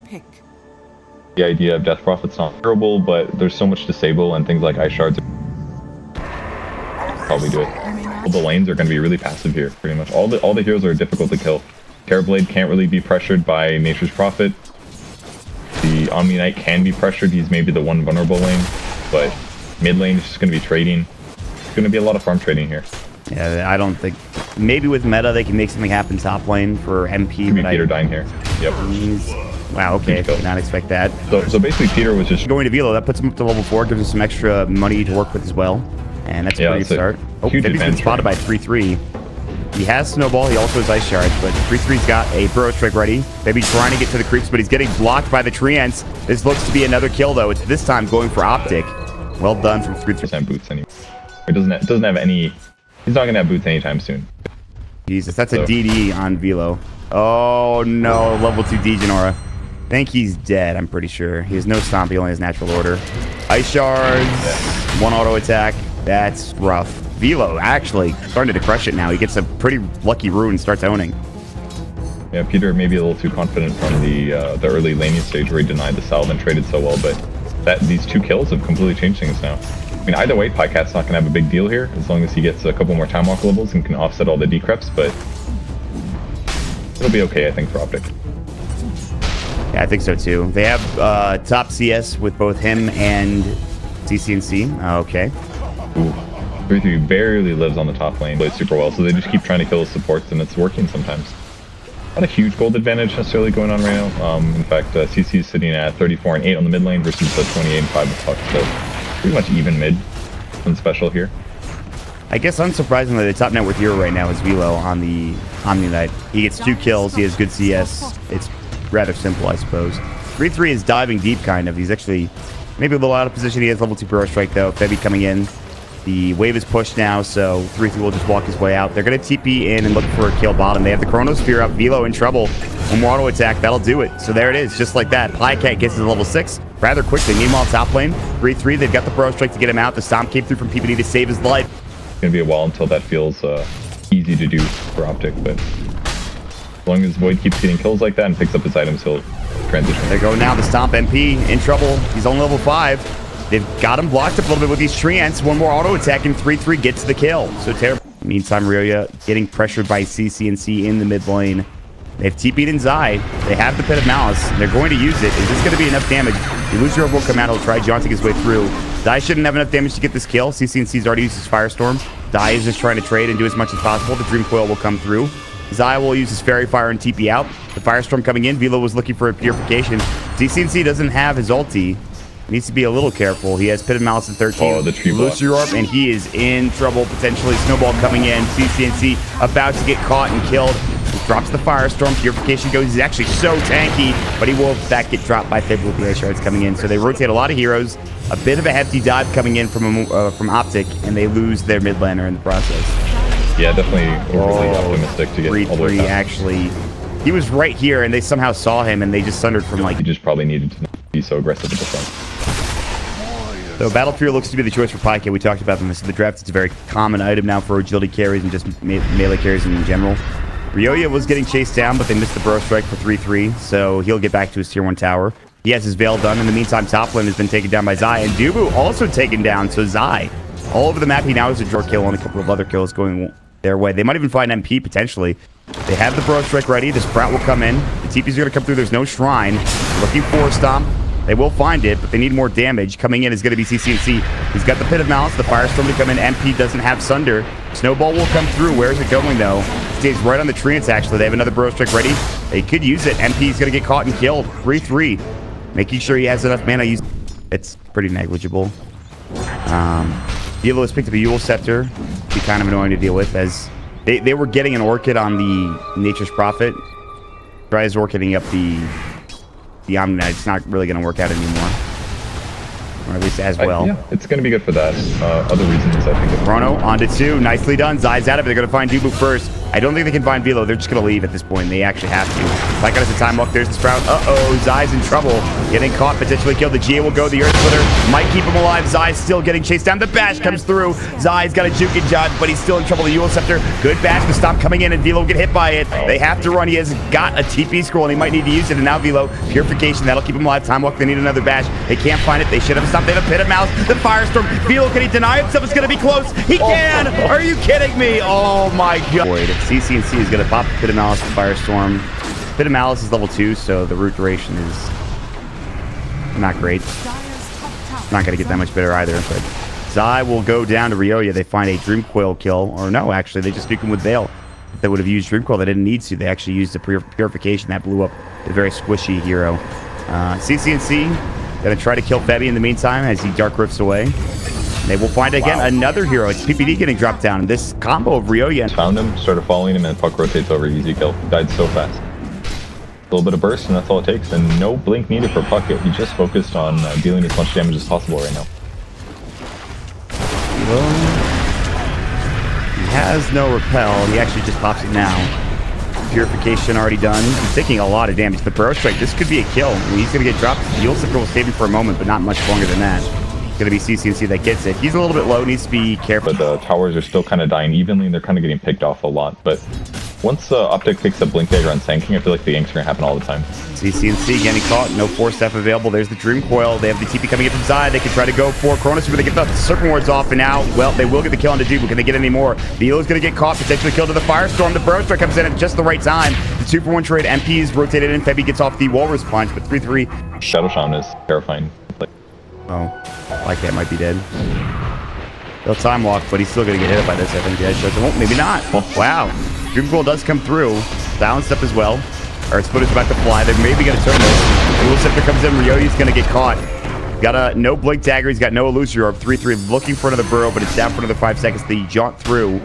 Pick. The idea of Death Prophet's not terrible, but there's so much disable and things like Ice Shards probably do it. All the lanes are going to be really passive here, pretty much. All the heroes are difficult to kill. Terrorblade can't really be pressured by Nature's Prophet. The Omni Knight can be pressured. He's maybe the one vulnerable lane, but mid lane is just going to be trading. It's going to be a lot of farm trading here. Yeah, I don't think... Maybe with meta they can make something happen top lane for MP. Could be Peter dying here. Yep. Wow, okay. Did not expect that. So basically Peter was just... Going to Velo, that puts him up to level 4, gives him some extra money to work with as well. And that's a pretty good start. Oh, Fibby's been spotted by 3-3. He has Snowball, he also has Ice Shards, but 3-3's got a Burrow Strike ready. Fibby's trying to get to the creeps, but he's getting blocked by the Treants. This looks to be another kill, though. It's this time going for OpTic. Well done from 3-3. Boots anymore. It doesn't have any... He's not going to have boots anytime soon. Jesus, that's a DD on Velo. Oh, no. Level 2 Degenora. I think he's dead, I'm pretty sure. He has no stomp, he only has natural order. Ice Shards, one auto attack. That's rough. Velo actually starting to crush it now. He gets a pretty lucky rune and starts owning. Yeah, Peter may be a little too confident from the early laning stage where he denied the salve and traded so well, but these 2 kills have completely changed things now. I mean, either way, Pycat's not going to have a big deal here, as long as he gets a couple more time walk levels and can offset all the decreps, but it'll be okay, I think, for OpTic. Yeah, I think so too. They have top CS with both him and CCNC. Okay. Ooh. 3-3 barely lives on the top lane, plays super well, so they just keep trying to kill his supports, and it's working sometimes. Not a huge gold advantage necessarily going on right now. In fact, CC is sitting at 34 and 8 on the mid lane versus the 28 and 5 with Puck, so pretty much even mid. Nothing special here. I guess unsurprisingly, the top net worth hero right now is Velo on the Omni Knight. He gets 2 kills, he has good CS. It's rather simple, I suppose. 3-3 is diving deep, kind of. He's actually maybe a little out of position. He has level 2 Burrow Strike, though. Febby coming in. The wave is pushed now, so 3-3 will just walk his way out. They're going to TP in and look for a kill bottom. They have the Chronosphere up. Velo in trouble. One more auto attack. That'll do it. So there it is, just like that. Pycat gets to level 6 rather quickly. Meanwhile, top lane, 3-3. They've got the Burrow Strike to get him out. The Stomp came through from PPD to save his life. It's going to be a while until that feels easy to do for OpTic, but as long as Void keeps getting kills like that and picks up his items, he'll transition. There go now the Stomp MP in trouble. He's only level 5. They've got him blocked up a little bit with these Treants. One more auto attack and 3-3 gets the kill. So terrible. Meantime, Ryoya getting pressured by CCNC in the mid lane. They've TP'd in Zai. They have the Pit of Malice. They're going to use it. Is this going to be enough damage? The Illusion will come out. He'll try jaunting his way through. Zai shouldn't have enough damage to get this kill. CCNC's already used his Firestorm. Zai is just trying to trade and do as much as possible. The Dream Coil will come through. Zai will use his Fairy Fire and TP out. The Firestorm coming in. Velo was looking for a Purification. CCNC doesn't have his ulti. Needs to be a little careful. He has Pit of Malice in 13. Oh, the tree block. And he is in trouble, potentially. Snowball coming in. CCNC about to get caught and killed. He drops the Firestorm. Purification goes. He's actually so tanky, but he will, in fact, get dropped by Fib with the Ice Shards coming in. So they rotate a lot of heroes. A bit of a hefty dive coming in from OpTic, and they lose their mid laner in the process. Yeah, definitely overly optimistic to get all the way past. Actually, he was right here, and they somehow saw him, and they just sundered from like... He just probably needed to be so aggressive at the front. So Battle Fury looks to be the choice for Pycat. We talked about them this in the draft. It's a very common item now for agility carries and just melee carries in general. Ryoya was getting chased down, but they missed the Burrow Strike for 3-3, so he'll get back to his tier 1 tower. He has his Veil done. In the meantime, top lane has been taken down by Zai, and Dubu also taken down. So Zai, all over the map, he now has a draw kill and a couple of other kills going their way. They might even find MP, potentially. They have the Burrow Strike ready. The Sprout will come in. The TP's are going to come through. There's no Shrine. Looking for a Stomp. They will find it, but they need more damage. Coming in is going to be CCNC. He's got the Pit of Malice, the Firestorm to come in. MP doesn't have Sunder. Snowball will come through. Where is it going, though? Stays right on the Treants, actually. They have another Burrow Strike ready. They could use it. MP is going to get caught and killed. 3-3. Making sure he has enough mana. It's pretty negligible. Velo has picked up a Yule Scepter. Be kind of annoying to deal with, as they were getting an Orchid on the Nature's Prophet. Tries Orchiding up the Omni Knight. It's not really going to work out anymore. Or at least as well. Yeah, it's going to be good for that. Other reasons, I think. Chrono onto 2. Nicely done. Zai's out of it. They're going to find Dubu first. I don't think they can find Velo. They're just going to leave at this point. They actually have to. Pycat has a time walk. There's the Sprout. Uh-oh. Zai's in trouble. Getting caught, potentially killed. The GA will go. The Earth Splitter might keep him alive. Zai's still getting chased down. The Bash comes through. Zai's got a juke and judge, but he's still in trouble. The Eul Scepter. Good Bash, but stop coming in, and Velo will get hit by it. They have to run. He has got a TP scroll, and he might need to use it. And now Velo, Purification. That'll keep him alive. Time walk. They need another Bash. They can't find it. They should have stopped. They have a Pit of Malice. The Firestorm. Velo, can he deny himself? It's going to be close. He can. Are you kidding me? Oh, my God. CC&C is going to pop the Pit of Malice and Firestorm. Pit of Malice is level 2, so the root duration is not great. Not going to get that much better either, but Zai will go down to Ryoya. They find a Dream Coil kill, or no, actually, they just nuke him with Veil. If they would have used Dream Coil, they didn't need to. They actually used the Purification that blew up a very squishy hero. CC&C going to try to kill Febby in the meantime as he Dark Rifts away. They will find again another hero. It's PPD getting dropped down. And this combo of Ryoya. Found him, started following him, and puck rotates over. Easy kill. Died so fast. A little bit of burst, and that's all it takes. And no blink needed for puck. He just focused on dealing as much damage as possible right now. Well, he has no repel. He actually just pops it now. Purification already done. He's taking a lot of damage. The Burrow Strike, this could be a kill. I mean, he's going to get dropped. The Eul Scepter will save him for a moment, but not much longer than that. Going to be CC&C that gets it. He's a little bit low, needs to be careful. But the towers are still kind of dying evenly, and they're kind of getting picked off a lot. But once OpTic picks up Blink Dagger on Sanking, I feel like the yanks are going to happen all the time. CC&C getting caught. No Force Staff available. There's the Dream Coil. They have the TP coming in from Zai. They can try to go for Chronos, but they get the Serpent Wards off, and now, well, they will get the kill on the Dude, but can they get any more? Velo's going to get caught, potentially killed to the Firestorm. The Burrow Strike comes in at just the right time. The 2-for-1 trade. MP is rotated in. Febby gets off the Walrus Punch, but 3-3. Shadow Shaman is terrifying. Oh, Pycat might be dead. They'll time walk, but he's still going to get hit by this, I think. Yeah, shows him. Maybe not. Oh, wow. Dream Coil does come through. Balanced up as well. Earth Splitter's about to fly. They're maybe going to turn this. Eul Scepter comes in. Ryoya's going to get caught. Got a no Blink Dagger. He's got no Illusory Orb. 3-3. Looking for another Burrow, but it's down for another 5 seconds. They jaunt through.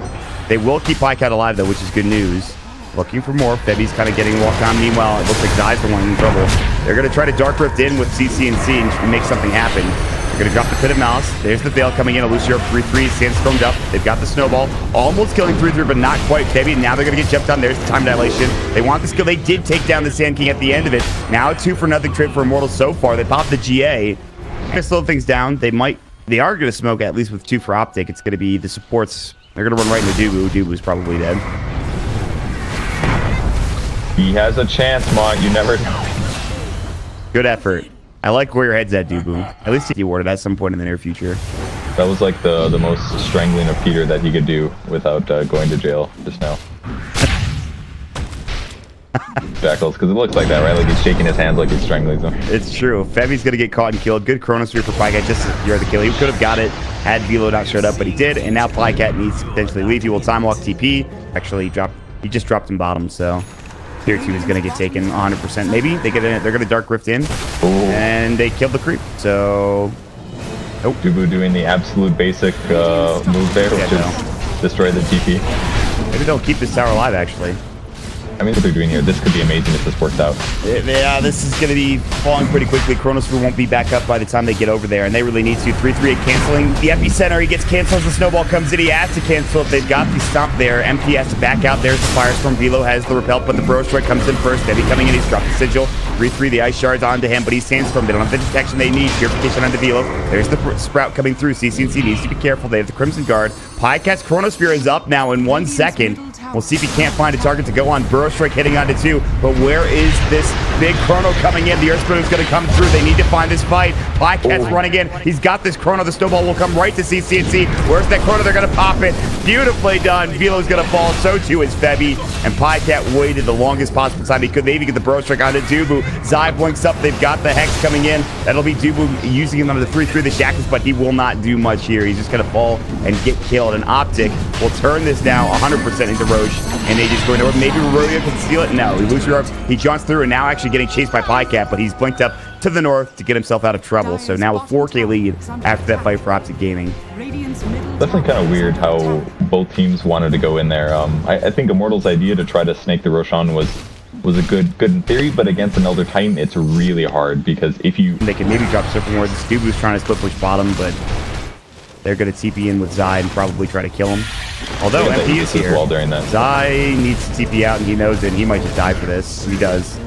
They will keep Pycat alive, though, which is good news. Looking for more. Febby's kind of getting walked on. Meanwhile, it looks like Zai's the one in trouble. They're going to try to Dark Rift in with CC&C and make something happen. They're going to drop the Pit of Malice. There's the Veil coming in. Illusory Orb 3-3. Sandstormed up. They've got the Snowball. Almost killing 3-3, but not quite. Febby, now they're going to get jumped on. There's the Time Dilation. They want the skill. They did take down the Sand King at the end of it. Now a 2-for-0 trade for Immortals so far. They popped the GA. They're going to slow things down. They are going to smoke at least with 2 for OpTic. It's going to be the supports. They're going to run right into Dubu. Dubu's probably dead. He has a chance, Mont. You never know. Good effort. I like where your head's at, Dubu. At least he awarded at some point in the near future. That was like the most strangling of Peter that he could do without going to jail just now. Jackals, because it looks like that, right? Like he's shaking his hands like he's strangling them. It's true. Febby's going to get caught and killed. Good Chronosphere for Pycat just to secure the kill. He could have got it had Velo not showed up, but he did. And now Pycat needs to potentially leave. He will time walk TP. Actually, he just dropped him bottom, so Tier 2 is going to get taken 100%. Maybe they're going to Dark Rift in. Ooh. And they killed the creep. So, nope. Dubu doing the absolute basic move there, which is destroy the TP. Maybe they'll keep this tower alive, actually. I mean, what they're doing here, this could be amazing if this works out. Yeah, this is going to be falling pretty quickly. Chronosphere won't be back up by the time they get over there, and they really need to. 3-3 canceling the epicenter. He gets canceled as the snowball comes in. He has to cancel it. They've got the stomp there. MP has to back out. There's the Firestorm. Velo has the repel, but the Burrow Strike comes in first. Debbie coming in. He's dropped the sigil. 3-3, the ice shards onto him, but he's Sandstorm. They don't have the detection they need. Purification onto Velo. There's the Sprout coming through. CC&C needs to be careful. They have the Crimson Guard. Pycat's Chronosphere is up now in 1 second. We'll see if he can't find a target to go on. Burrow Strike hitting onto 2. But where is this big Chrono coming in? The Earth Splitter's going to come through. They need to find this fight. Pycat's running in. He's got this Chrono. The Snowball will come right to CC&C. Where's that Chrono? They're going to pop it. Beautifully done. Velo's going to fall. So too is Febby. And Pycat waited the longest possible time he could. They even get the Burrow Strike onto Dubu. Zai blinks up. They've got the Hex coming in. That'll be Dubu using him on the 3-3 the Shackles, but he will not do much here. He's just going to fall and get killed. And OpTic will turn this now 100% into Roche. And they just go into it. Maybe Ryoya can steal it. No, he loses Orb. He jaunts through and now actually getting chased by Pycat, but he's blinked up to the north to get himself out of trouble. So now a 4K lead after that fight for OpTic Gaming. Definitely kind of weird how both teams wanted to go in there. I think Immortals' idea to try to snake the Roshan was a good in theory, but against an Elder Titan, it's really hard because if you... They can maybe drop Serpent Wards. Dubu's trying to split push bottom, but They're going to TP in with Zai and probably try to kill him. Although MP is here. Well during that. Zai needs to TP out, and he knows it, and he might just die for this. He does.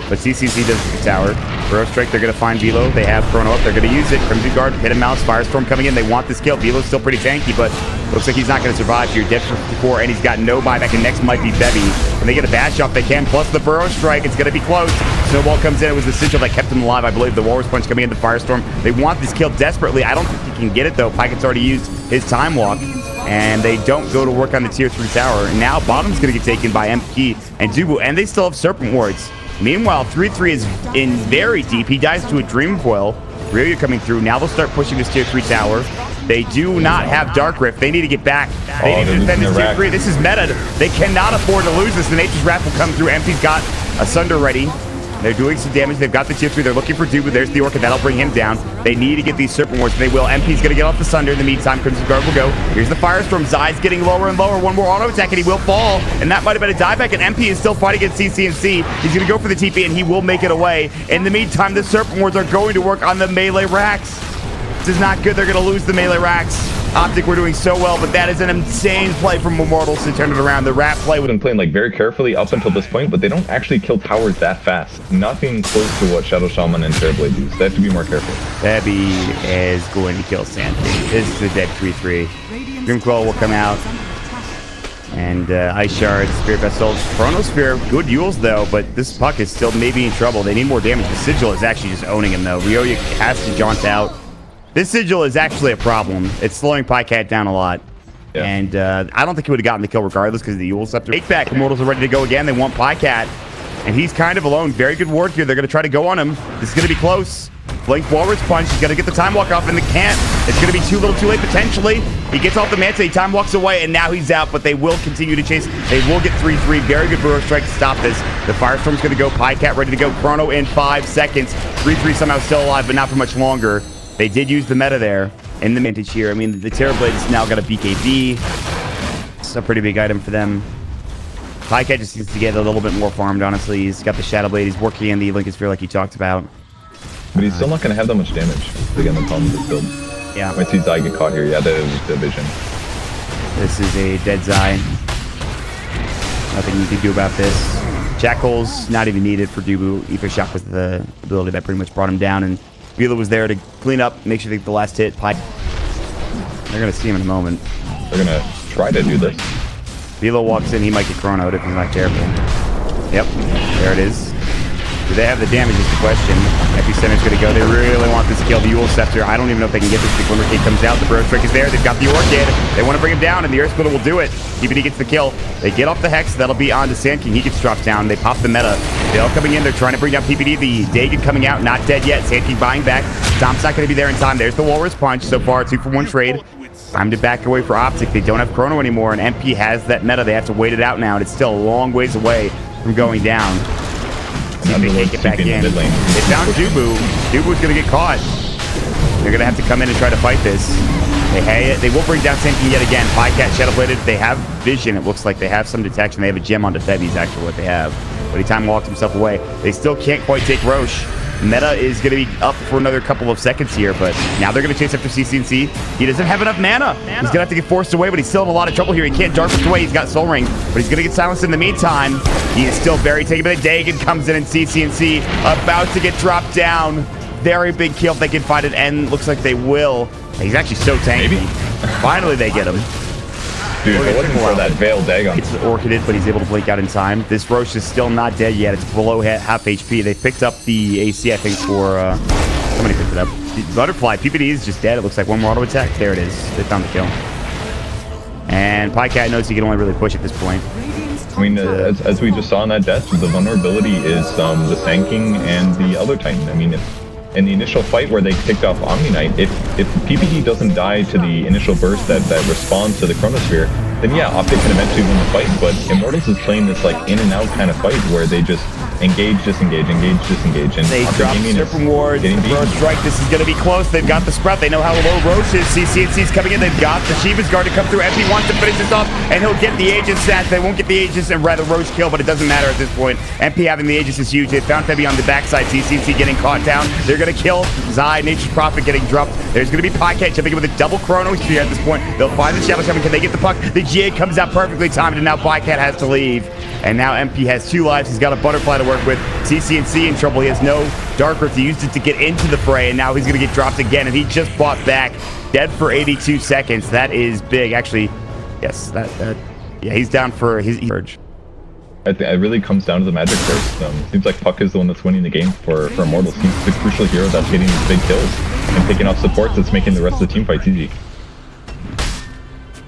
But CCC does the tower. Burrow Strike, they're going to find Velo. They have Chrono up. They're going to use it. Crimson Guard, hit him Mouse, Firestorm coming in. They want this kill. Velo's still pretty tanky, but looks like he's not going to survive. You're dead for 54, and he's got no buyback, and next might be Bevy. And they get a bash off. They can, plus the Burrow Strike. It's going to be close. Snowball comes in. It was the sigil that kept him alive, I believe. The Walrus Punch coming into Firestorm. They want this kill desperately. I don't think he can get it, though. Piket's already used his Time Walk, and they don't go to work on the Tier 3 tower. And now bottom's going to get taken by MP and Dubu, and they still have Serpent Wards. Meanwhile, 3-3 is in very deep. He dies to a Dream Coil. Ryoya coming through. Now they'll start pushing this Tier 3 tower. They do not have Dark Rift. They need to get back. They need to defend this Tier 3. This is meta. They cannot afford to lose this. The Nature's Wrath will come through. MP's got a Sunder ready. They're doing some damage. They've got the Tier 3. They're looking for Dubu. There's the Orca. That'll bring him down. They need to get these Serpent Wards, and they will. MP's going to get off the Sunder. In the meantime, Crimson Guard will go. Here's the Firestorm. Zai's getting lower and lower. One more auto attack, and he will fall. And that might have been a dieback, and MP is still fighting against CCNC. He's going to go for the TP, and he will make it away. In the meantime, the Serpent Wards are going to work on the melee racks. This is not good. They're going to lose the melee racks. OpTic were doing so well, but that is an insane play from Immortals to turn it around. The rat play would have been playing like very carefully up until this point, but they don't actually kill towers that fast. Nothing close to what Shadow Shaman and Terrorblade do. So they have to be more careful. Bevy is going to kill Sand King. This is a dead 3-3. Grimcoil will come out. And Ice Shard, Spirit Vessel, Chronosphere, good Yules though, but this puck is still maybe in trouble. They need more damage. The Sigil is actually just owning him though. Ryoya has to jaunt out. This Sigil is actually a problem. It's slowing Pycat down a lot. Yeah. And I don't think he would have gotten the kill regardless because of the Yule Scepter. Take back. Immortals are ready to go again. They want Pycat. And he's kind of alone. Very good ward here. They're going to try to go on him. This is going to be close. Flank Walrus Punch. He's going to get the Time Walk off, and they can't. It's going to be too little too late potentially. He gets off the Manta. He Time Walks away, and now he's out, but they will continue to chase. They will get 3-3. Very good Burrow Strike to stop this. The Firestorm's going to go. Pycat ready to go. Chrono in 5 seconds. 3-3 somehow still alive, but not for much longer. They did use the meta there in the Mintage here. I mean, the Terrorblade has now got a BKB. It's a pretty big item for them. Pycat just needs to get a little bit more farmed, honestly. He's got the Shadow Blade. He's working in the Lincoln Sphere like you talked about. But he's still not going to have that much damage again the problem with build. Yeah. Might see Zai get caught here. Yeah, the vision. This is a dead Zai. Nothing you can do about this. Jackals, not even needed for Dubu. Ether Shock was the ability that pretty much brought him down, and Velo was there to clean up, make sure they get the last hit. They're going to see him in a moment. They're going to try to do this. Velo walks in. He might get Chronoed if he's not careful. Yep, there it is. Do they have the damage is the question. Epicenter's going to go. They really want this kill. The Yule Scepter. I don't even know if they can get this. The Glimmer King comes out. The Burrow Strike is there. They've got the Orchid. They want to bring him down, and the Earth Splitter will do it. PPD gets the kill. They get off the Hex. That'll be on to Sand King. He gets dropped down. They pop the meta. They're all coming in. They're trying to bring down PPD. The Dagon coming out. Not dead yet. Sand King buying back. Tom's not going to be there in time. There's the Walrus Punch. So far, 2-for-1 trade. Time to back away for OpTic. They don't have Chrono anymore, and MP has that meta. They have to wait it out now, and it's still a long ways away from going down. See if they can't get back in. They found Dubu. Dubu's going to get caught. They're going to have to come in and try to fight this. They will bring down Sand King yet again. Pycat, Shadow Bladed. They have vision. It looks like they have some detection. They have a gem on Defebi is actually what they have. But he time walked himself away. They still can't quite take Roche. Meta is going to be up for another couple of seconds here, but now they're going to chase after CCNC. He doesn't have enough mana. He's going to have to get forced away, but he's still in a lot of trouble here. He can't Dark Rift away. He's got Soul Ring, but he's going to get silenced in the meantime. He is still very taken, but the Dagon comes in, and CCNC about to get dropped down. Very big kill if they can find it, and looks like they will. He's actually so tanky. Maybe. Finally, they get him. Dude, if it wasn't for that Veiled Dagon. It's Orchided, but he's able to blink out in time. This Roche is still not dead yet. It's below half HP. They picked up the AC, I think, for... somebody picked it up. Butterfly, PPD is just dead. It looks like one more auto attack. There it is. They found the kill. And Pycat knows he can only really push at this point. I mean, as we just saw in that death, the vulnerability is the Sand King and the other Titan. I mean, in the initial fight where they picked off Omni Knight, if PPD doesn't die to the initial burst that responds to the Chronosphere, then yeah, OpTic can eventually win the fight, but Immortals is playing this like in and out kind of fight where they just Engage, disengage, engage, disengage. And they drop Serpent Wards. Bro Strike, this is going to be close. They've got the Sprout. They know how low Roche is. CCNC's coming in. They've got the Shiva's Guard to come through. MP wants to finish this off, and he'll get the Aegis snatch. They won't get the Aegis and rather Roche kill, but it doesn't matter at this point. MP having the Aegis is huge. They found Febby on the backside. CCNC getting caught down. They're going to kill Zai. Nature's Prophet getting dropped. There's going to be Pycat jumping in with a double Chrono here at this point. They'll find the Shadow Shaman. Can they get the puck? The GA comes out perfectly timed, and now Pycat has to leave. And now MP has 2 lives. He's got a Butterfly to work with. CCNC in trouble. He has no Dark Earth. He used it to get into the fray, and now he's going to get dropped again, and he just fought back. Dead for 82 seconds. That is big. Actually, yes, yeah, he's down for his urge. I think it really comes down to the magic first. Seems like Puck is the one that's winning the game for Immortals. He's the crucial hero that's getting these big kills and picking off supports that's making the rest of the team fights easy.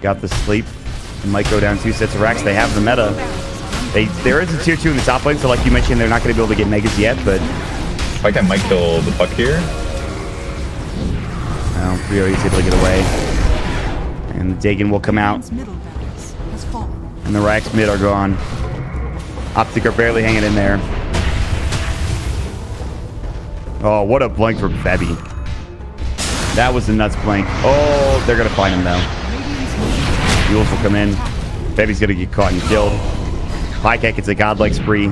Got the sleep. It might go down 2 sets of racks. They have the meta. There is a tier 2 in the top lane, so like you mentioned, they're not going to be able to get megas yet, but... Pycat might kill the Puck here. Well, Rio is able to get away. And the Dagon will come out. And the racks mid are gone. OpTic are barely hanging in there. Oh, what a blank from Febby. That was a nuts blank. Oh, they're going to find him, though. Mules will come in. Febby's going to get caught and killed. Pycat gets a godlike spree,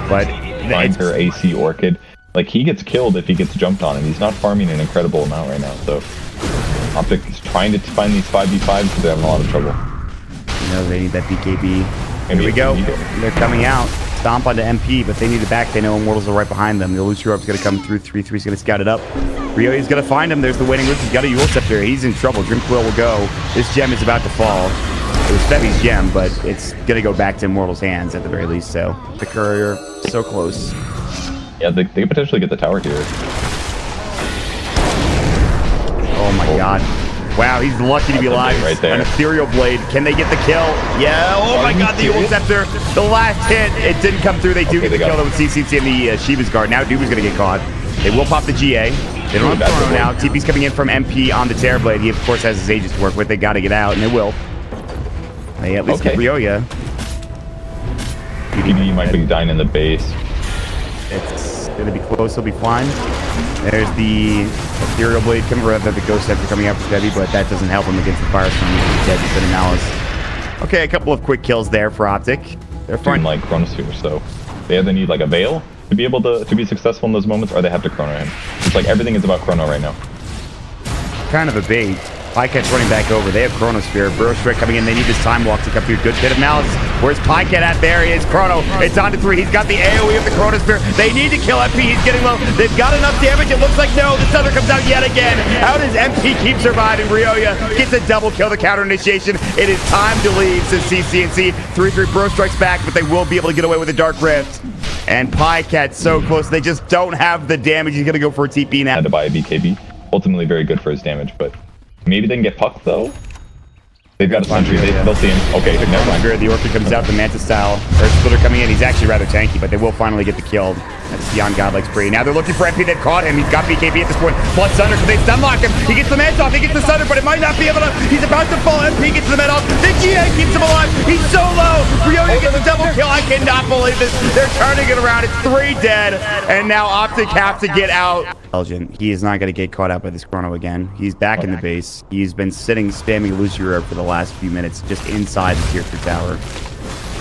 but finds her AC Orchid. Like, he gets killed if he gets jumped on, and he's not farming an incredible amount right now. So OpTic is trying to find these 5v5s, but they're having a lot of trouble. You know, they need that BKB. Here we go. They're coming out. Stomp onto MP, but they need it back. They know Immortals are right behind them. The Illusion Orb's going to come through. 3-3 is going to scout it up. Ryoya's going to find him. There's the waiting list. He's got a Yule Scepter. He's in trouble. Dream Quill will go. This gem is about to fall. It was Febby's gem, but it's going to go back to Immortals' hands at the very least. So the Courier, so close. Yeah, they could potentially get the tower here. Oh my god. Wow, he's lucky to be alive. Right there. An Ethereal Blade. Can they get the kill? Yeah. Oh my god, the Yule Scepter. The last hit. It didn't come through. They do get the kill though with CCC and the Shiva's Guard. Now Duba's going to get caught. They will pop the GA. They don't have Chrono now. TP's coming in from MP on the Terrorblade. He, of course, has his Aegis to work with. They got to get out, and they will. They at least get Ryoya. PPD might be dying in the base. It's going to be close. He'll be fine. There's the Ethereal Blade coming rather than the Ghost Scepter coming out for Febby, but that doesn't help him against the Firestorm. He's dead instead of Malice. Okay, a couple of quick kills there for OpTic. They're fine. Like Chronosphere, so they either need like a Veil to be able to be successful in those moments, or they have to Chrono him. It's like everything is about Chrono right now. Kind of a bait. Pycat's running back over. They have Chronosphere. Burrow Strike coming in. They need this Time Walk to come through. Good bit of Malice. Where's Pycat at? There he is. Chrono. It's on to 3. He's got the AoE of the Chronosphere. They need to kill MP. He's getting low. They've got enough damage. It looks like no. The Thunder comes out yet again. How does MP keep surviving? Ryoya gets a double kill. The counter initiation. It is time to leave since CCNC. 3-3 Burrow Strikes back, but they will be able to get away with a Dark Rift. And Pycat's so close. They just don't have the damage. He's going to go for a TP now. Had to buy a BKB. Ultimately very good for his damage, but maybe they can get Puck though. They've got a sentry. They'll see him. Okay, never mind. The Orchid comes out. The Manta style. Earth Splitter coming in. He's actually rather tanky, but they will finally get the kill. That's beyond godlike spree. Now they're looking for MP. They've caught him. He's got BKB at this point. Blood Thunder. Can they stunlock him? He gets the Manta off. He gets the Thunder, but it might not be able to. He's about to fall. MP gets the Manta off. The GA keeps him alive. He's so low. Ryoya gets a double kill. I cannot believe this. They're turning it around. It's 3 dead, and now OpTic have to get out. Belgian. He is not going to get caught out by this Chrono again. He's back in the base. He's been sitting, spamming Illusory Orb for the last few minutes, just inside the tier 3 tower.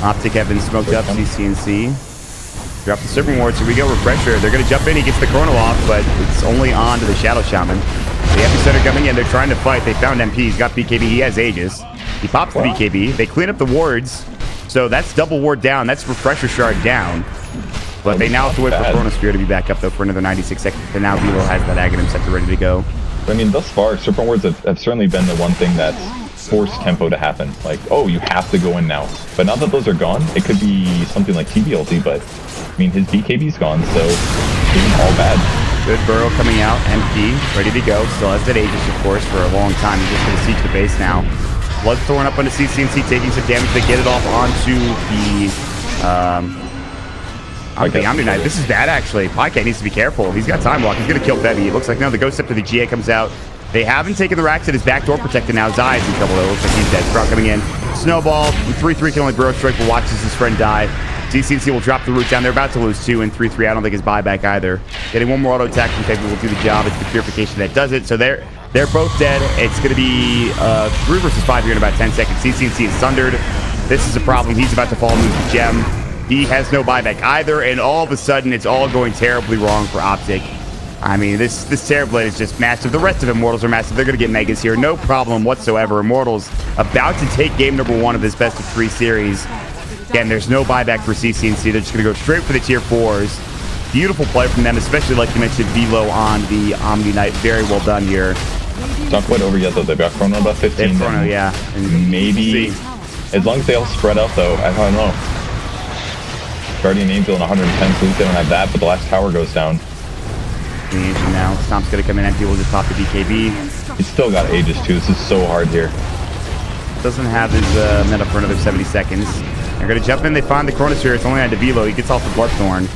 OpTic have been smoked up. CCNC. Drop the Serpent Wards. Here we go. Refresher. They're going to jump in. He gets the Chrono off, but it's only on to the Shadow Shaman. The Epicenter coming in. They're trying to fight. They found MP. He's got BKB. He has Aegis. He pops the BKB. They clean up the wards. So that's double ward down. That's Refresher Shard down. But they now have to wait for Chronosphere to be back up, though, for another 96 seconds. And now Velo has that Aghanim Scepter ready to go. I mean, thus far, Serpent Wards have certainly been the one thing that's forced tempo to happen. Like, oh, you have to go in now. But now that those are gone, it could be something like TBLT, but I mean, his BKB's gone, so it's even all bad. Good Burrow coming out. MP, ready to go. Still has that Aegis, of course, for a long time. He's just going to siege the base now. Bloodthorn up onto CCNC, taking some damage. They get it off onto the Omni-Knight. This is bad, actually. Pycat needs to be careful. He's got Time Walk. He's going to kill Febby. It looks like, no, the Ghost Scepter, the GA comes out. They haven't taken the racks at his back door protected now. Zai is in trouble, though. Looks like he's dead. Sprout coming in. Snowball. 3-3 can only Burrow Strike, but watches his friend die. CCNC will drop the root down. They're about to lose 2 and 3-3. I don't think it's buyback either. Getting one more auto attack from Febby will do the job. It's the purification that does it. So they're both dead. It's going to be 3 versus 5 here in about 10 seconds. CCNC is sundered. This is a problem. He's about to fall and lose the gem. He has no buyback either, and all of a sudden, it's all going terribly wrong for OpTic. I mean, this Terrorblade is just massive. The rest of Immortals are massive. They're going to get Megas here. No problem whatsoever. Immortals about to take game number 1 of this best of 3 series. Again, there's no buyback for CCNC. They're just going to go straight for the tier 4s. Beautiful play from them, especially like you mentioned, Velo on the Omni Knight. Very well done here. It's not quite over yet, though. They've got Chrono about 15. They have Chrono, yeah. And maybe, as long as they all spread out, though, I don't know. Guardian Angel and 110, so they don't have that, but the last tower goes down. Now, Stomp's going to come in empty. We'll just pop the BKB. He's still got Aegis, too. This is so hard here. Doesn't have his meta for another 70 seconds. They're going to jump in. They find the Chronosphere. It's only on Devilo. He gets off the Bloodthorn.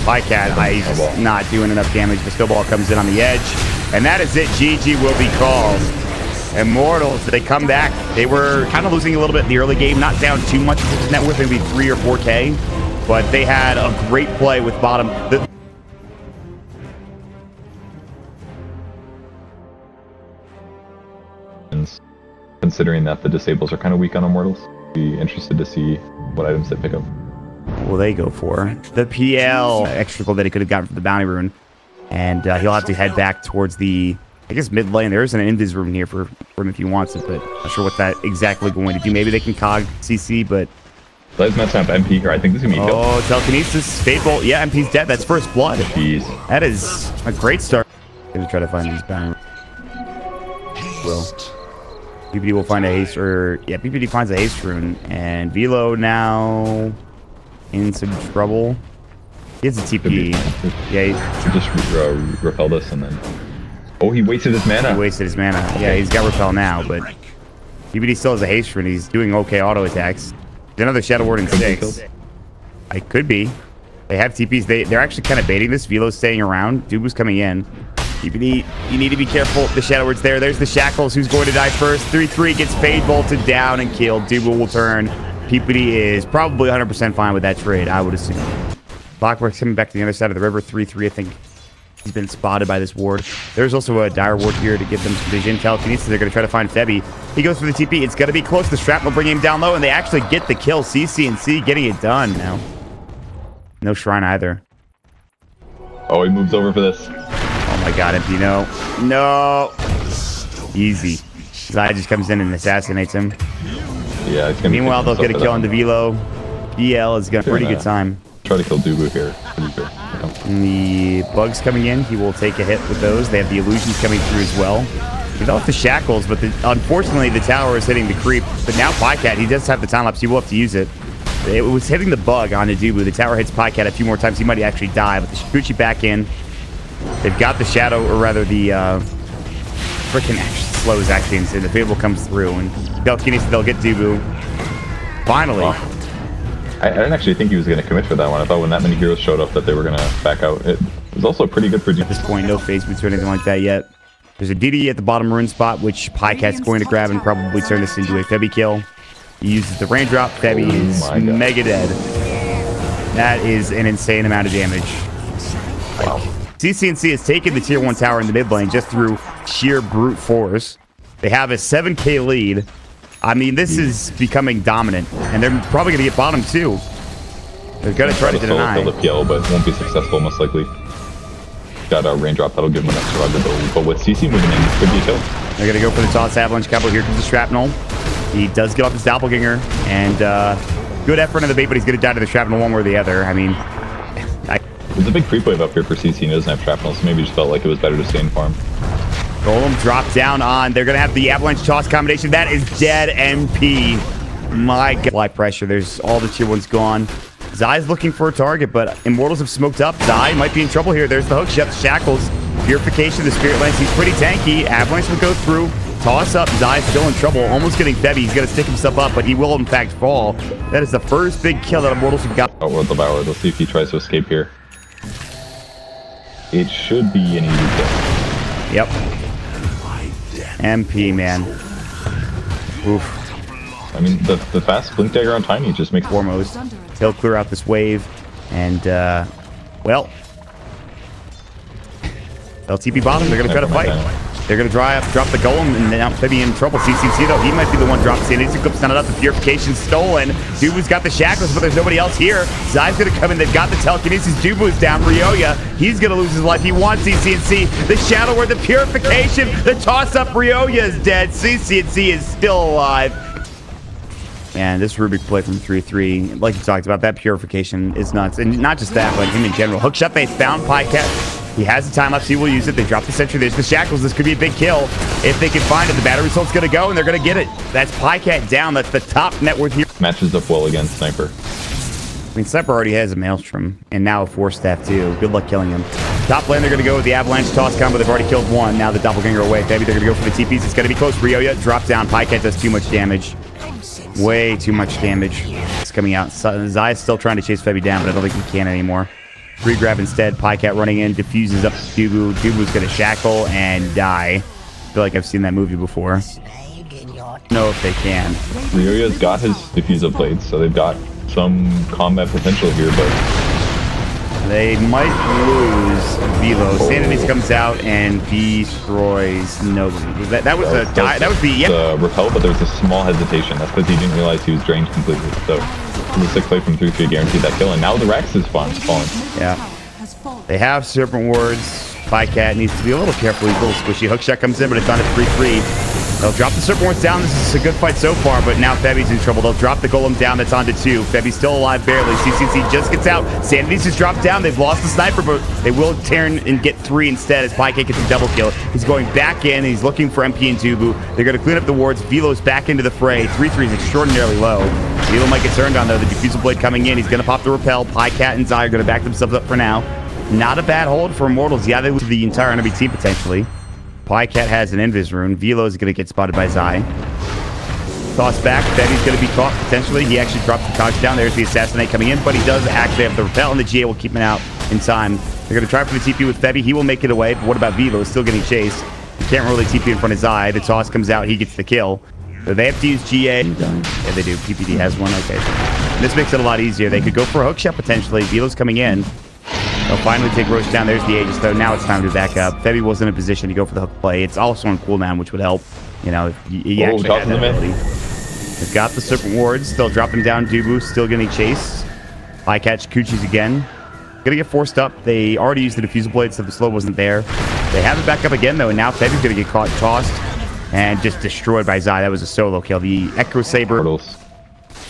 Bycat, he's just not doing enough damage. The Snowball comes in on the edge. And that is it. GG will be called. Immortals, they come back. They were kind of losing a little bit in the early game. Not down too much. Net worth maybe 3 or 4K. But they had a great play with bottom. Considering that the disables are kind of weak on Immortals, be interested to see what items they pick up. What will they go for? The PL extra gold that he could have gotten from the bounty rune. And he'll have to head back towards the, I guess, mid lane. There is an invis rune here for him if he wants it, but not sure what that exactly going to do. Maybe they can cog CC, but... Let's mess up MP here. I think this is going to be Oh, Telekinesis, Fade Bolt. Yeah, MP's dead. That's first blood. Jeez. That is a great start. I'm going to try to find these bounty Will. PPD will find a haste, or... Yeah, PPD finds a haste rune. And Velo now in some trouble. He has a TP. Yeah, he just repelled us and then... Oh, he wasted his mana. He wasted his mana. Okay. Yeah, he's got repel now, but... PPD still has a haste rune. He's doing okay auto attacks. Another Shadow Ward in 6. I could be. They have TPs. They're actually kind of baiting this. Velo's staying around. Dubu's coming in. You need to be careful. The Shadow Ward's there. There's the Shackles. Who's going to die first? 3-3 gets Fade bolted down and killed. Dubu will turn. PPD is probably 100% fine with that trade, I would assume. Clockwork's coming back to the other side of the river. 3-3, I think. He's been spotted by this ward. There's also a dire ward here to give them some vision. Telekinesis, they're going to try to find Febby. He goes for the TP. It's going to be close. The Strap will bring him down low, and they actually get the kill. CCNC getting it done now. No Shrine either. Oh, he moves over for this. Oh my god, MP, no. No! Easy. Zai just comes in and assassinates him. Yeah, it's gonna Meanwhile, they'll get a kill on Devilo. PL is got a pretty good time. Try to kill Dubu here. And the bugs coming in, he will take a hit with those. They have the illusions coming through as well. He developed the shackles, but unfortunately the tower is hitting the creep. But now Pycat, he does have the time lapse. He will have to use it. It was hitting the bug on Dubu. The tower hits Pycat a few more times. He might actually die, but the Shikuchi back in. They've got the shadow, or rather the freaking slows actually insane. The Fable comes through, and they'll get Dubu. Finally. Wow. I didn't actually think he was going to commit for that one. I thought when that many heroes showed up that they were going to back out. It was also pretty good for At this point, no phase boots or anything like that yet. There's a DD at the bottom rune spot, which Pycat's going to grab and probably turn this into a Febby kill. He uses the raindrop. Febby is mega dead. That is an insane amount of damage. Wow. CCNC has taken the tier 1 tower in the mid lane just through sheer brute force. They have a 7k lead. I mean, this is becoming dominant, and they're probably going to get bottom too. They're going to try to deny. Kill the PL, but won't be successful most likely. Got a raindrop that'll give him enough survivability, but with CC moving in, this could be a kill. They're going to go for the toss avalanche combo. Here comes the shrapnel. He does get off his doppelganger, and good effort on the bait, but he's going to die to the shrapnel one way or the other. I mean, there's a big creep wave up here for CC and doesn't have shrapnel, so maybe just felt like it was better to stay in farm. Golem dropped down on. They're going to have the avalanche toss combination. That is dead MP. My god. Fly pressure. There's all the tier 1's gone. Zai's looking for a target, but Immortals have smoked up. Zai might be in trouble here. There's the hook shot, the shackles. Purification, the Spirit Lance. He's pretty tanky. Avalanche will go through. Toss up. Zai's still in trouble. Almost getting Febby. He's going to stick himself up, but he will, in fact, fall. That is the first big kill that Immortals have got. Outworld Devourer. Let's see if he tries to escape here. It should be an easy kill. Yep. MP, man. Oof. I mean, the fast Blink Dagger on Tiny just makes... Foremost, he'll clear out this wave, and, well... they'll TP bottom, they're going to try to fight. They're going to drop the golem, and now maybe in trouble. CCC, though, he might be the one dropping Sanity. Clip's not up. The Purification stolen. Dubu's got the Shackles, but there's nobody else here. Zai's going to come in. They've got the Telekinesis. Dubu's down. Ryoya, he's going to lose his life. He wants CCC. The Shadow Word, the Purification, the toss-up. Ryoya is dead. CCC is still alive. And this Rubik play from 3-3, like you talked about, that Purification is nuts. And not just that, but him in general. Hookshot, they found Pycat. He has the time lapse. He will use it. They drop the sentry. There's the Shackles. This could be a big kill. If they can find it, the battery result's going to go, and they're going to get it. That's Pycat down. That's the top net worth here. Matches up well against Sniper. I mean, Sniper already has a Maelstrom, and now a Force Staff, too. Good luck killing him. Top lane, they're going to go with the Avalanche Toss combo. They've already killed one. Now the Doppelganger away. Maybe they're going to go for the TPs. It's going to be close. Ryoya, drop down. Pycat does too much damage. Way too much damage. It's coming out. Zai's still trying to chase Febby down, but I don't think he can anymore. Regrab instead. Pycat running in, diffuses up Dubu. Dubu's going to shackle and die. I feel like I've seen that movie before. No, if they can. Ryoya's got his diffuse up blades, so they've got some combat potential here, but they might lose Velo. Sanity comes out and destroys nobody. That was the repel, but there was a small hesitation. That's because he didn't realize he was drained completely. So the 6 play from 3-3 guaranteed that kill, and now the Rex is falling. Yeah. They have Serpent Wards. Pycat needs to be a little careful. He's a little squishy. Hookshot comes in, but it's on a 3-3. They'll drop the Serpent Wards down. This is a good fight so far, but now Febby's in trouble. They'll drop the Golem down. That's on to 2. Febby's still alive barely. CCC just gets out. Sanity's just dropped down. They've lost the Sniper, but they will turn and get 3 instead as Pycat gets a double kill. He's going back in. He's looking for MP and Dubu. They're going to clean up the wards. Velo's back into the fray. 3-3 is extraordinarily low. Velo might get turned on, though. The Diffusal Blade coming in. He's going to pop the Repel. Pycat and Zai are going to back themselves up for now. Not a bad hold for Immortals. Yeah, they lose the entire enemy team potentially. Pycat has an Invis rune. Velo is going to get spotted by Zai. Toss back. Febby's going to be caught potentially. He actually drops the Conch down. There's the Assassinate coming in, but he does actually have the Repel, and the GA will keep him out in time. They're going to try for the TP with Febby. He will make it away, but what about Velo? Still getting chased. He can't really TP in front of Zai. The toss comes out. He gets the kill. So they have to use GA. Yeah, they do. PPD has one. Okay. This makes it a lot easier. They could go for a hookshot potentially. Velo's coming in. They'll finally take Roche down. There's the Aegis, though. Now it's time to back up. Febby wasn't in a position to go for the hook play. It's also on cooldown, which would help. You know, if you actually had that ability. They've got the Serpent Wards. They'll drop him down. Dubu still getting chased. Bycatch Coochies again. Gonna get forced up. They already used the Diffusal Blade, so the slow wasn't there. They have it back up again, though, and now Febby's gonna get caught tossed and just destroyed by Zai. That was a solo kill. The Echo Saber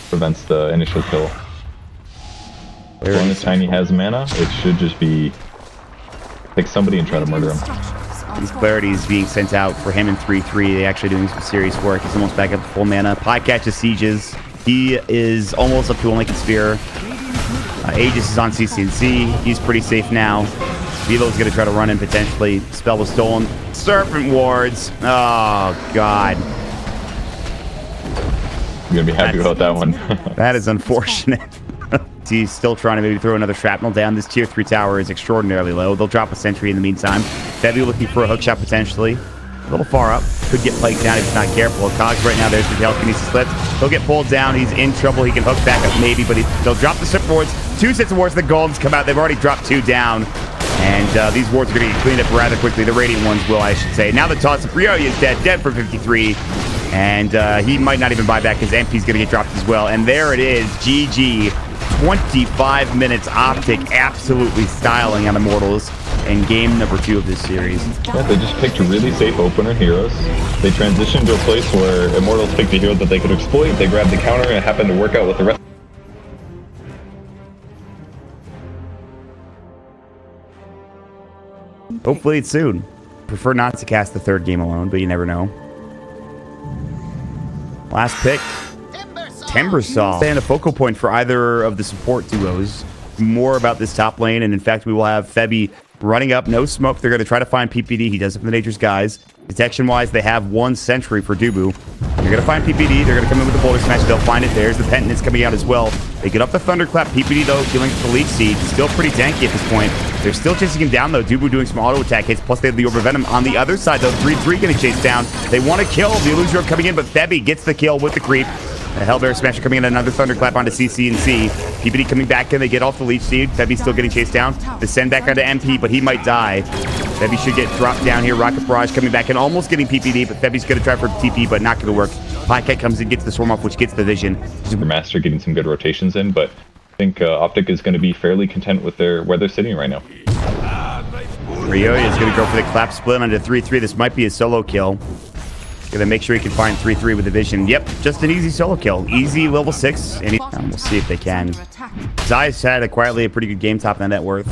prevents the initial kill. As long as Tiny has mana, it should just be pick somebody and try to murder him. These Clarities being sent out for him in 3-3. They're actually doing some serious work. He's almost back up to full mana. Pycatches Sieges. He is almost up to Lincoln Sphere. Aegis is on CCNC. He's pretty safe now. Velo's going to try to run in potentially. Spell was stolen. Serpent Wards. Oh, God. You're going to be happy about that one. That is unfortunate. He's still trying to maybe throw another shrapnel down. This tier 3 tower is extraordinarily low. They'll drop a sentry in the meantime. Febby looking for a hookshot potentially. A little far up. Could get piked down if he's not careful. Cogs right now, there's the telekinesis slip. He'll get pulled down. He's in trouble. He can hook back up maybe, but they'll drop the strip wards. 2 sets of wards. The golds come out. They've already dropped 2 down. And these wards are going to get cleaned up rather quickly. The radiant ones will, I should say. Now the toss of Ryoya is dead for 53. And he might not even buy back. His MP's going to get dropped as well. And there it is. GG. 25 minutes OpTic absolutely styling on Immortals in game number 2 of this series. Yeah, they just picked really safe opener heroes. They transitioned to a place where Immortals picked a hero that they could exploit. They grabbed the counter and it happened to work out with the rest. Hopefully it's soon. Prefer not to cast the 3rd game alone, but you never know. Last pick. Timbersaw. And a focal point for either of the support duos. More about this top lane, and in fact, we will have Febby running up, no smoke. They're going to try to find PPD. He does it from the Nature's Guise. Detection-wise, they have 1 sentry for Dubu. They're going to find PPD. They're going to come in with the Boulder Smash. They'll find it. There's the Penitence coming out as well. They get up the Thunderclap. PPD, though, dealing with the Leech Seed. Still pretty tanky at this point. They're still chasing him down, though. Dubu doing some auto attack hits. Plus, they have the Orb of Venom. On the other side, though, 3-3 getting chased down. They want to kill. The Illusion Orb coming in, but Febby gets the kill with the creep. A Hellbear Smasher coming in, another Thunderclap onto CC&C. PPD coming back in, they get off the leech seed. Febby's still getting chased down. The send back onto MP, but he might die. Febby should get dropped down here. Rocket Barrage coming back in, almost getting PPD, but Febby's going to try for TP, but not going to work. Pycat comes in, gets the swarm off, which gets the vision. Master getting some good rotations in, but I think OpTic is going to be fairly content with where they're sitting right now. Ryoya is going to go for the clap split onto 3-3. This might be a solo kill. Gonna make sure he can find 3-3 with the vision. Yep, just an easy solo kill. Easy level 6. And we'll see if they can. Zai's had quietly a pretty good game top of the net worth.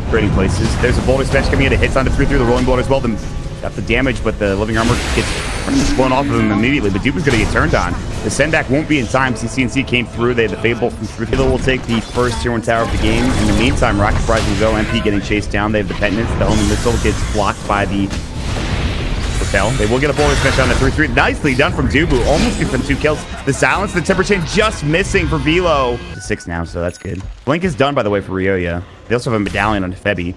Trading places. There's a boulder smash coming in. It hits onto 3-3. The rolling boulder as well. Then got the damage, but the living armor gets blown off of him immediately. But Dubu's gonna get turned on. The send back won't be in time. CC&C came through. They have the Fable from 3. Fable will take the first tier 1 tower of the game. In the meantime, Rocket Barrage will go. MP getting chased down. They have the Penitence. The homing missile gets blocked by the Repel. They will get a boulder smash on the 3-3. Nicely done from Dubu. Almost gets them 2 kills. The silence, the temper chain just missing for Velo. 6 now, so that's good. Blink is done, by the way, for Ryoya. They also have a medallion on Febby.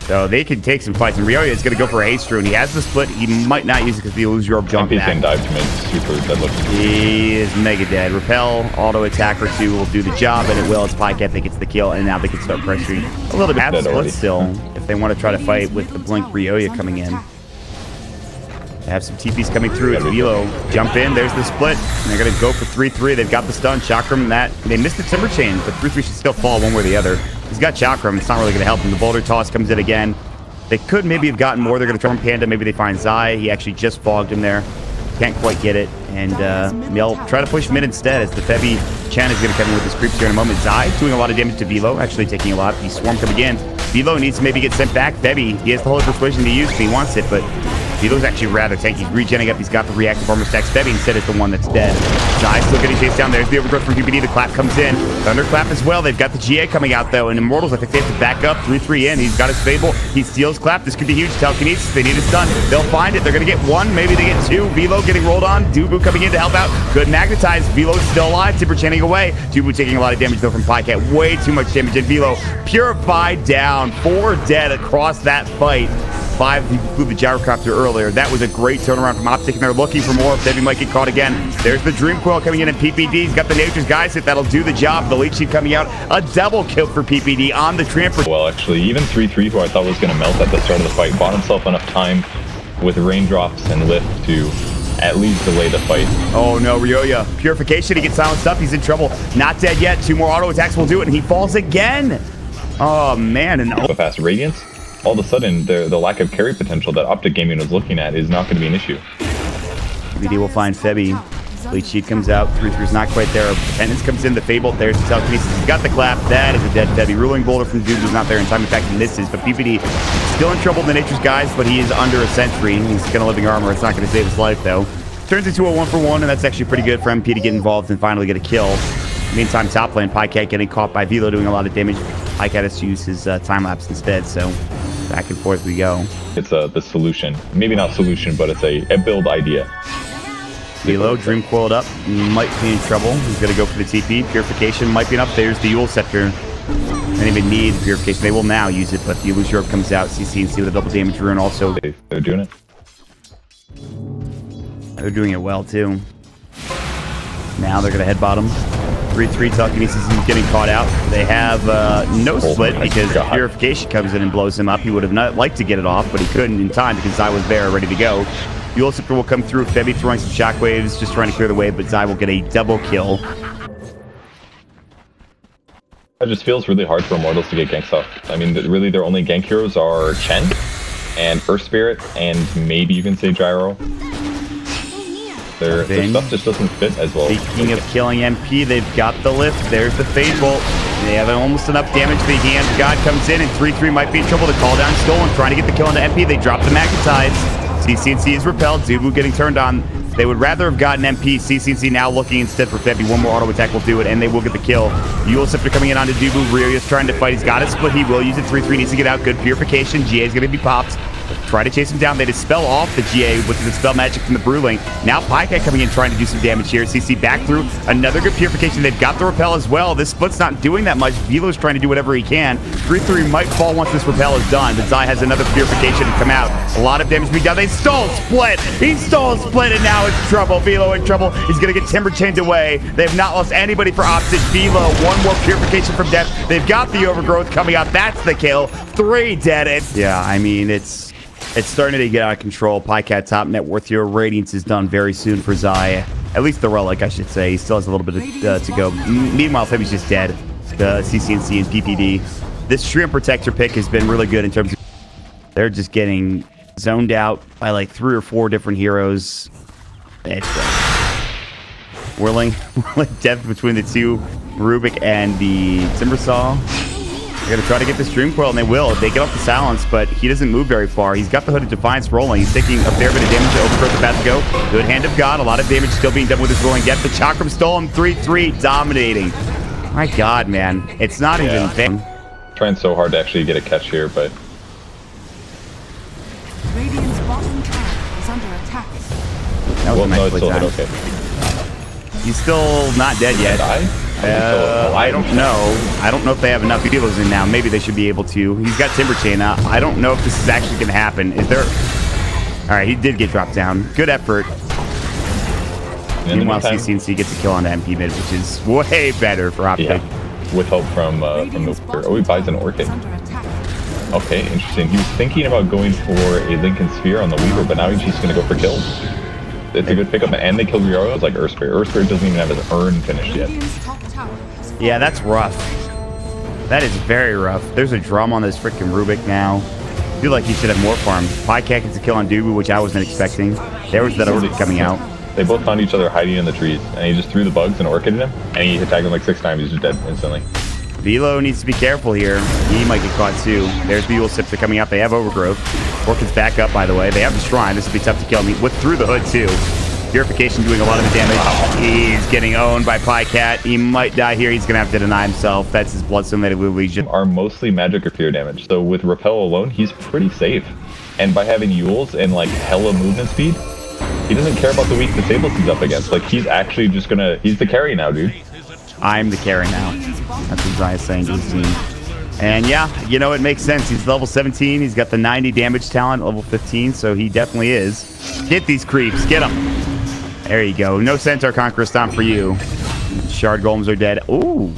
So they can take some fights. And Ryoya is going to go for a haste rune. He has the split. He might not use it because he loses your jump back. MP can dive to mid. Super dead look. He is mega dead. Repel, auto attack or 2 will do the job, and it will. It's Pycat that gets the kill, and now they can start pressuring a little bit. Have split still if they want to try to fight with the Blink Ryoya coming in. They have some TPs coming through. Velo jump in. There's the split. And they're going to go for 3-3. They've got the stun. Chakram, that. They missed the Timber Chain, but 3-3 should still fall one way or the other. He's got Chakram. It's not really going to help him. The boulder toss comes in again. They could maybe have gotten more. They're going to throw him Panda. Maybe they find Zai. He actually just fogged him there. Can't quite get it. And they'll try to push mid instead as the Febby Chan is going to come in with his creeps here in a moment. Zai doing a lot of damage to Velo. Actually taking a lot. He swarm coming in. Velo needs to maybe get sent back. Febby, he has the Holy Persuasion to use if he wants it, but Velo's actually rather tanky. He's regenning up. He's got the reactive armor stacks. Febby instead is the one that's dead. Zai still getting chased down. There's the overgrowth from PPD. The clap comes in. Thunderclap as well. They've got the GA coming out though. And Immortals, I think they have to back up. 3-3 in. He's got his Fable. He steals clap. This could be huge. Telekinesis. They need a stun. They'll find it. They're going to get 1. Maybe they get 2. Velo getting rolled on. Dubu coming in to help out. Good magnetize. Velo's still alive. Timber chanting away. Dubu taking a lot of damage though from Pycat. Way too much damage. And Velo purified down. 4 dead across that fight. 5, he flew the gyrocopter earlier. That was a great turnaround from OpTic, and they're looking for more. Febby might get caught again. There's the Dream Coil coming in, and PPD's got the Nature's Guys hit. That'll do the job. The leech seed coming out. A double kill for PPD on the tramper. Well, actually, even 3-3, who I thought was going to melt at the start of the fight, bought himself enough time with raindrops and lift to at least delay the fight. Oh no, Ryoya. Purification, he gets silenced up. He's in trouble. Not dead yet. 2 more auto attacks will do it, and he falls again. Oh man. And so fast Radiance. All of a sudden, the lack of carry potential that OpTic Gaming was looking at is not going to be an issue. PPD will find Febby. Leech Sheet comes out. 3-3's not quite there. Penance comes in. The Fable. There's the telekinesis. He's got the clap. That is a dead Febby. Ruling Boulder from Dude was not there in time. In fact, he misses. But PPD still in trouble in the Nature's Guys, but he is under a sentry. He's going to living armor. It's not going to save his life, though. Turns into a 1-for-1, and that's actually pretty good for MP to get involved and finally get a kill. Meantime, top lane, Pycat getting caught by Velo doing a lot of damage. Pycat has to use his time-lapse instead, so back and forth we go. It's the solution. Maybe not solution, but it's a build idea. Velo, Dream Coiled up, might be in trouble. He's going to go for the TP. Purification might be enough. There's the Yule Scepter. They even need Purification. They will now use it, but the Illusion Orb comes out. CC&C with a double damage rune also. They're doing it. They're doing it well, too. Now they're going to head bottom. 3-3 telekinesis is getting caught out. They have no split because Purification comes in and blows him up. He would have not liked to get it off, but he couldn't in time because Zai was there ready to go. Yule Scepter will come through. Febby throwing some shockwaves, just trying to clear the way, but Zai will get a double kill. It just feels really hard for Immortals to get ganks off. I mean, really their only gank heroes are Chen and First Spirit, and maybe you can say Gyro. Their stuff just doesn't fit as well. Speaking of killing MP, they've got the lift. There's the Fade Bolt. They have almost enough damage. The Hand of God comes in, and 3-3 might be in trouble. The call down stolen, trying to get the kill into MP. They drop the Magnetize. CC&C is repelled. Zubu getting turned on. They would rather have gotten MP. CC&C now looking instead for Febby. 1 more auto attack will do it, and they will get the kill. Yule Scepter coming in onto Dubu. Ryoya's trying to fight. He's got his split. He will use it. 3-3 needs to get out. Good Purification. GA is going to be popped. Try to chase him down. They dispel off the GA with the dispel magic from the Brewling. Now Pycat coming in trying to do some damage here. CC back through. Another good purification. They've got the repel as well. This split's not doing that much. Velo's trying to do whatever he can. 3-3 might fall once this repel is done. But Zai has another purification to come out. A lot of damage to be done. They stole split. He stole split and now it's trouble. Velo in trouble. He's going to get timber chained away. They have not lost anybody for OpTic. Velo, one more purification from death. They've got the overgrowth coming out. That's the kill. 3 dead. Yeah, I mean, it's starting to get out of control. Pycat top net worth hero ratings is done very soon for Zai. At least the relic, I should say. He still has a little bit to go. Meanwhile, Febby's just dead. The CCNC and PPD. This Shrimp Protector pick has been really good in terms of... They're just getting zoned out by like 3 or 4 different heroes. It's whirling depth between the two, Rubik and the Timbersaw. They're going to try to get this Dream Coil, and they will. They get off the silence, but he doesn't move very far. He's got the Hooded Defiance rolling. He's taking a fair bit of damage to Overgrowth about to go. Good Hand of God. A lot of damage still being done with his rolling death. The Chakram stolen. 3-3 dominating. My God, man. It's not even fair. Trying so hard to actually get a catch here, but... Radiant's bottom tower is under attack. That was a nice it's still time. okay. He's still not dead yet. I don't know. I don't know if they have enough healers in now. Maybe they should be able to. He's got Timber Chain out. I don't know if this is actually going to happen. Is there... All right, he did get dropped down. Good effort. Meanwhile, CCNC gets a kill on the MP mid, which is way better for OpTic. Yeah, with help from the... Oh, he buys an Orchid. Okay, interesting. He was thinking about going for a Lincoln Sphere on the Weaver, but now he's just going to go for kills. It's a good pickup, and they killed Rioyo. It's like Earthspirit. Earthspirit doesn't even have his urn finished yet. Yeah, that's rough. That is very rough. There's a drum on this freaking Rubik now. I feel like he should have more farm. Pycat gets a kill on Dubu, which I wasn't expecting. There was that Orchid coming out. They both found each other hiding in the trees, and he just threw the bugs and Orchid in him, and he attacked him like 6 times. He's just dead instantly. Velo needs to be careful here. He might get caught too. There's the Evil Scepter coming out. They have Overgrowth. Orchid's back up, by the way. They have the Shrine. This will be tough to kill. He went through the Hood too. Purification doing a lot of the damage. Wow. He's getting owned by Pycat. He might die here. He's going to have to deny himself. That's his Bloodstone that Legion. Are mostly magic or fear damage. So with Repel alone, he's pretty safe. And by having Yules and like hella movement speed, he doesn't care about the weak disables he's up against. Like he's actually just going to... He's the carry now, dude. I'm the carry now. That's what Zai is saying to his team. And yeah, you know, it makes sense. He's level 17. He's got the 90 damage talent, level 15, so he definitely is. Get these creeps. Get them. There you go. No Centaur Conqueror Stomp for you. Shard Golems are dead. Ooh.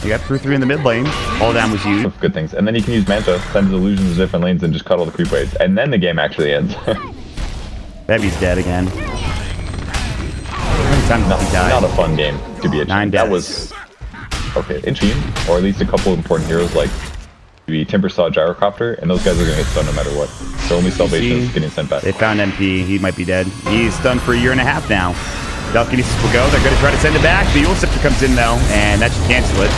You got 3-3 in the mid lane. All down was you. Good things. And then you can use Manta, send his illusions to different lanes, and just cut all the creep waves. And then the game actually ends. Baby's dead again. Not a fun game to be a 9 That deaths. was okay in team, or at least a couple important heroes like the Timbersaw Gyrocopter, and those guys are gonna get stunned no matter what. Their only salvation is getting sent back. They found MP. He might be dead. He's stunned for a year and a half now. Telekinesis will go. They're gonna try to send it back. The Yule Scepter comes in though, and that should cancel it.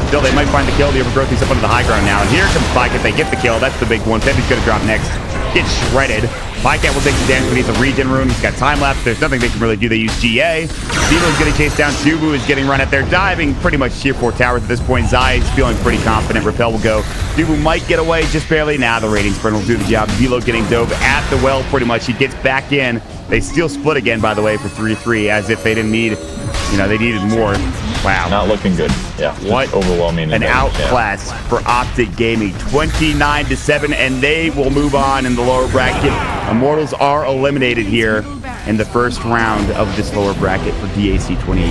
Still, they might find the kill. The Overgrowth is up onto the high ground now, and here comes Pycat. They get the kill. That's the big one. Febby's gonna drop next. Get shredded. Pycat will take some damage, but he's a regen rune. He's got time lapse. There's nothing they can really do. They use GA. Velo's getting chased down. Dubu is getting run at. They're diving pretty much tier 4 towers at this point. Zai is feeling pretty confident. Repel will go. Dubu might get away just barely. Now the rating sprint will do the job. Velo getting dove at the well pretty much. He gets back in. They still split again, by the way, for 3-3, as if they didn't need, you know, they needed more. Wow. Not looking good. Yeah. What overwhelming. an outclass for OpTic Gaming. 29-7, and they will move on in the lower bracket. Immortals are eliminated here in the first round of this lower bracket for DAC 2018.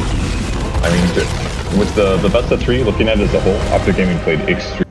I mean, with the best of 3, looking at it as a whole, OpTic Gaming played extremely